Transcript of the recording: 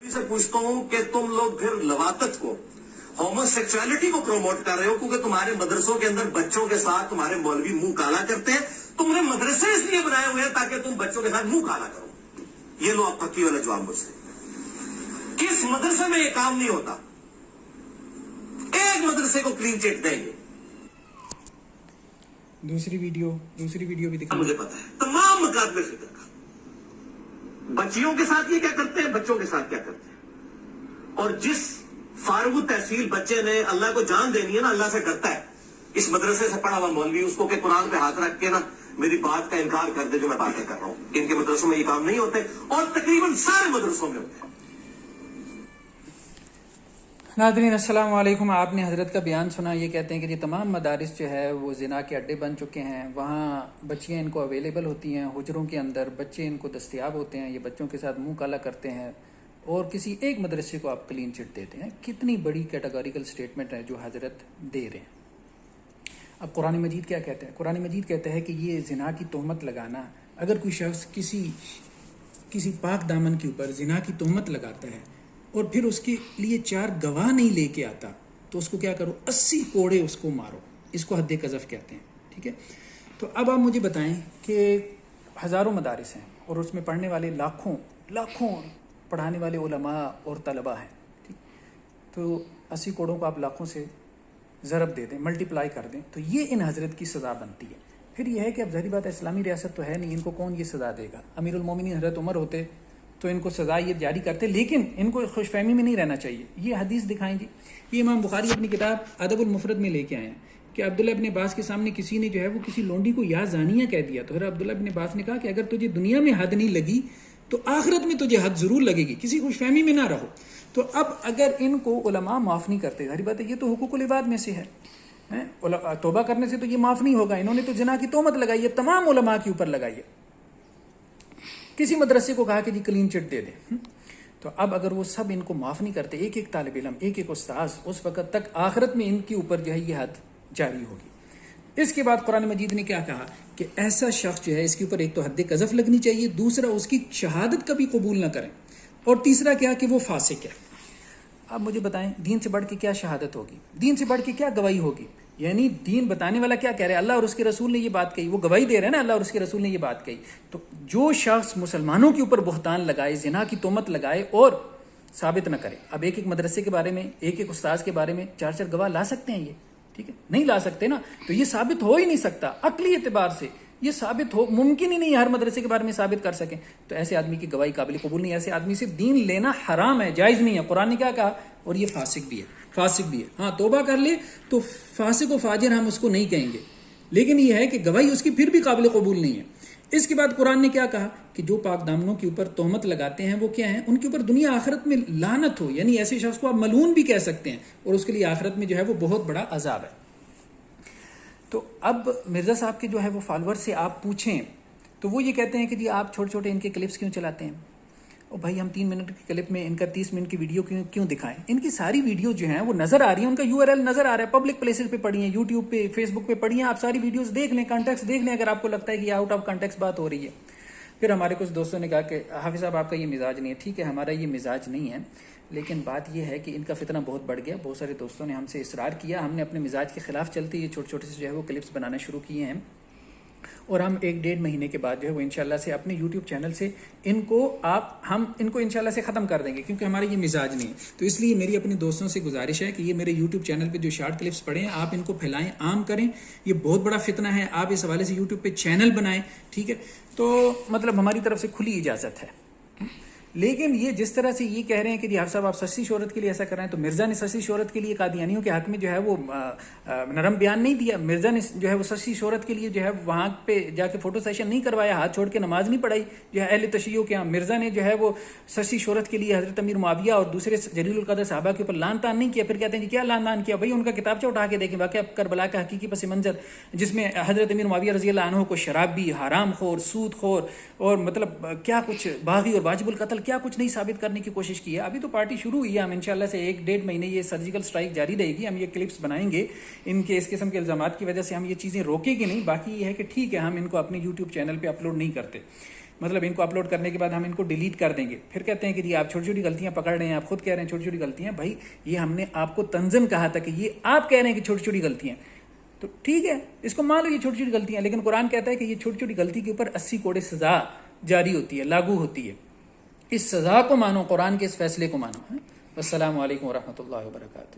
से पूछता हूं कि तुम लोग फिर लवातत को, होमोसेक्सुअलिटी को प्रमोट कर रहे हो क्योंकि तुम्हारे मदरसों के अंदर बच्चों के साथ तुम्हारे मौलवी मुंह काला करते हैं। तुमने मदरसे इसलिए बनाए हुए हैं ताकि तुम बच्चों के साथ मुंह काला करो। ये लो आप पक्की वाला जवाब मुझसे, किस मदरसे में ये काम नहीं होता? एक मदरसे को क्लीन चिट देंगे। दूसरी वीडियो भी दिखा। मुझे पता है तमाम मकातबे फिक्र का, बच्चियों के साथ ये क्या करते हैं, बच्चों के साथ क्या करते हैं। और जिस फारूक तहसील बच्चे ने अल्लाह को जान देनी है ना, अल्लाह से डरता है, इस मदरसे से पढ़ा हुआ मौलवी उसको के कुरान पे हाथ रख के ना मेरी बात का इनकार कर दे जो मैं बातें कर रहा हूं। इनके मदरसों में ये काम नहीं होते और तकरीबन सारे मदरसों में होते हैं। नाज़रीन अस्सलाम वालेकुम। आपने हज़रत का बयान सुना, ये कहते हैं कि ये तमाम मदारिस जो है वो ज़िना के अड्डे बन चुके हैं। वहाँ बच्चियाँ इनको अवेलेबल होती हैं, हुजरों के अंदर बच्चे इनको दस्तयाब होते हैं, ये बच्चों के साथ मुंह काला करते हैं और किसी एक मदरसे को आप क्लीन चिट देते हैं। कितनी बड़ी कैटेगोरिकल स्टेटमेंट है जो हज़रत दे रहे हैं। अब कुरान मजीद क्या कहते हैं? कुरान मजीद कहता है कि ये ज़िना की तोहमत लगाना, अगर कोई शख्स किसी पाक दामन के ऊपर ज़िना की तोहमत लगाता है और फिर उसके लिए 4 गवाह नहीं लेके आता तो उसको क्या करो, 80 कोड़े उसको मारो। इसको हद कज़फ कहते हैं। ठीक है, तो अब आप मुझे बताएं कि हज़ारों मदारिस हैं और उसमें पढ़ने वाले लाखों पढ़ाने वाले उलमा और तलबा हैं। ठीक, तो 80 कोड़ों को आप लाखों से ज़रब दे दें, मल्टीप्लाई कर दें, तो ये इन हज़रत की सज़ा बनती है। फिर यह है कि अब ज़ाहिर बात है इस्लामी रियासत तो है नहीं, इनको कौन ये सज़ा देगा। अमीरुल मोमिनीन हज़रत उमर होते तो इनको सज़ा ये जारी करते, लेकिन इनको खुशफहमी में नहीं रहना चाहिए। ये हदीस दिखाएं जी, ये इमाम बुखारी अपनी किताब अदबुल मुफरद में लेके आए हैं कि अब्दुल्ला इब्न अब्बास के सामने किसी ने जो है वो किसी लोंडी को या जानिया कह दिया, तो फिर अब्दुल्ला इब्न अब्बास ने कहा कि अगर तुझे दुनिया में हद नहीं लगी तो आखिरत में तुझे हद ज़रूर लगेगी, किसी खुशफहमी में ना रहो। तो अब अगर इनको उलमा माफ़ नहीं करते, सारी बात है ये तो हुकूकुल इबाद में से है, तौबा करने से तो ये माफ़ नहीं होगा। इन्होंने तो जिना की तोहमत लगाई है, तमाम उलमा के ऊपर लगाई है। किसी मदरसे को कहा कि जी क्लीन चिट दे दे, तो अब अगर वो सब इनको माफ़ नहीं करते, एक एक तालिब इल्म, एक एक उस्ताद, उस वक़्त तक आखिरत में इनके ऊपर जो है ये हद जारी होगी। इसके बाद कुरान मजीद ने क्या कहा कि ऐसा शख्स जो है इसके ऊपर एक तो हद कज़फ लगनी चाहिए, दूसरा उसकी शहादत कभी कबूल ना करें, और तीसरा क्या कि वो फासिक है। अब मुझे बताएं, दीन से बढ़ के क्या शहादत होगी, दीन से बढ़ के क्या गवाही होगी? यानी दीन बताने वाला क्या कह रहा है, अल्लाह और उसके रसूल ने ये बात कही, वो गवाही दे रहे हैं ना, अल्लाह और उसके रसूल ने ये बात कही। तो जो शख्स मुसलमानों के ऊपर बुहतान लगाए, जिना की तोहमत लगाए और साबित न करे, अब एक एक मदरसे के बारे में, एक एक उस्ताद के बारे में 4-4 गवाह ला सकते हैं ये? ठीक है, नहीं ला सकते ना, तो ये साबित हो ही नहीं सकता। अक्ली एतबार से ये साबित हो मुमकिन ही नहीं, हर मदरसे के बारे में साबित कर सकें। तो ऐसे आदमी की गवाही काबिल कबूल नहीं, ऐसे आदमी से दीन लेना हराम है, जायज़ नहीं है। कुरान ने क्या कहा, और ये फासिक भी है। हाँ, तौबा कर ले तो फासिक व फाजिर हम उसको नहीं कहेंगे, लेकिन ये है कि गवाही उसकी फिर भी काबिल कबूल नहीं है। इसके बाद कुरान ने क्या कहा कि जो पाक दामनों के ऊपर तोहमत लगाते हैं वो क्या है, उनके ऊपर दुनिया आखिरत में लानत हो, यानी ऐसे शख्स को आप मलून भी कह सकते हैं, और उसके लिए आखिरत में जो है वो बहुत बड़ा अजाब है। तो अब मिर्ज़ा साहब के जो है वो फॉलोअर से आप पूछें तो वो ये कहते हैं कि जी आप छोटे छोटे इनके क्लिप्स क्यों चलाते हैं? और भाई हम 3 मिनट के क्लिप में इनका 30 मिनट की वीडियो क्यों दिखाएं? इनकी सारी वीडियो जो हैं वो नज़र आ रही है, उनका URL नज़र आ रहा है, पब्लिक प्लेसेस पे पढ़ी है, यूट्यूब पे, फेसबुक पे पढ़ी है, आप सारी वीडियोस देख लें, कॉन्टेक्स्ट देख लें अगर आपको लगता है कि आउट ऑफ कॉन्टेक्स्ट बात हो रही है। फिर हमारे कुछ दोस्तों ने कहा कि हाफिज़ साहब आपका ये मिजाज नहीं है। ठीक है, हमारा ये मिजाज नहीं है, लेकिन बात यह है कि इनका फितना बहुत बढ़ गया। बहुत सारे दोस्तों ने हमसे इसरार किया, हमने अपने मिजाज के खिलाफ चलते ये छोटे छोटे से जो है वो क्लिप्स बनाना शुरू किए हैं, और हम 1-1.5 महीने के बाद जो है वो इंशाल्लाह से अपने यूट्यूब चैनल से हम इनको इंशाल्लाह से ख़त्म कर देंगे, क्योंकि हमारा ये मिजाज नहीं है। तो इसलिए मेरी अपने दोस्तों से गुजारिश है कि ये मेरे यूट्यूब चैनल पे जो शॉर्ट क्लिप्स पड़े हैं आप इनको फैलाएं, आम करें। ये बहुत बड़ा फितना है, आप इस हवाले से यूट्यूब पे चैनल बनाएं। ठीक है, तो मतलब हमारी तरफ से खुली इजाज़त है। लेकिन ये जिस तरह से ये कह रहे हैं कि जी हाफ़िज़ साहब आप सस्ती शोहरत के लिए ऐसा कर रहे हैं, तो मिर्ज़ा ने सस्ती शोहरत के लिए कादियानियों के हक़ में जो है वो नरम बयान नहीं दिया। मिर्ज़ा ने जो है वो सस्ती शोहरत के लिए जो है वहाँ पे जाके फ़ोटो सेशन नहीं करवाया, हाथ छोड़ के नमाज नहीं पढ़ाई जो है अहले तशय्युओ के यहाँ। मिर्ज़ा ने जो है वो सस्ती शोहरत के लिए हज़रत अमीर मुआविया और दूसरे जलीलुल क़द्र सहाबा के ऊपर लान तान नहीं किया। फिर कहते हैं जी क्या लान तान किया? भाई उनका किताबचा उठा के देखें, वाक़या करबला का हकीकी पस मंज़र, जिसमें हज़रत अमीर मुआविया रज़ी अल्लाह अन्हु को शराबी, हराम खोर, सूद खोर और मतलब क्या कुछ बागी और वाजिबुल कत्ल क्या कुछ नहीं साबित करने की कोशिश की है। अभी तो पार्टी शुरू हुई है, हम इंशाल्लाह से 1-1.5 महीने ये सर्जिकल स्ट्राइक जारी रहेगी, हम ये क्लिप्स बनाएंगे। इनके इस किस्म के इल्ज़ामात की वजह से हम ये चीज़ें रोकेंगे नहीं। बाकी ये है कि ठीक है हम इनको अपने यूट्यूब चैनल पे अपलोड नहीं करते। مطلب ان کو اپلوڈ کرنے کے بعد ہم ان کو ڈیلیٹ کر دیں گے. پھر کہتے ہیں کہ جی آپ چھوٹی چھوٹی غلطیاں پکڑ رہے ہیں, آپ خود کہہ رہے ہیں چھوٹی چھوٹی غلطیاں. بھائی یہ ہم نے آپ کو تنزن کہا تھا کہ یہ آپ کہہ رہے ہیں کہ چھوٹی چھوٹی غلطیاں, تو ٹھیک ہے اس کو مان لو یہ چھوٹی چھوٹی غلطیاں, لیکن قرآن کہتا ہے کہ یہ چھوٹی چھوٹی غلطی کے اوپر 80 کوڑے سزا جاری ہوتی ہے, لاگو ہوتی ہے. اس سزا کو مانو, قرآن کے اس فیصلے کو مانو. السلام علیکم ورحمۃ اللہ وبرکاتہ.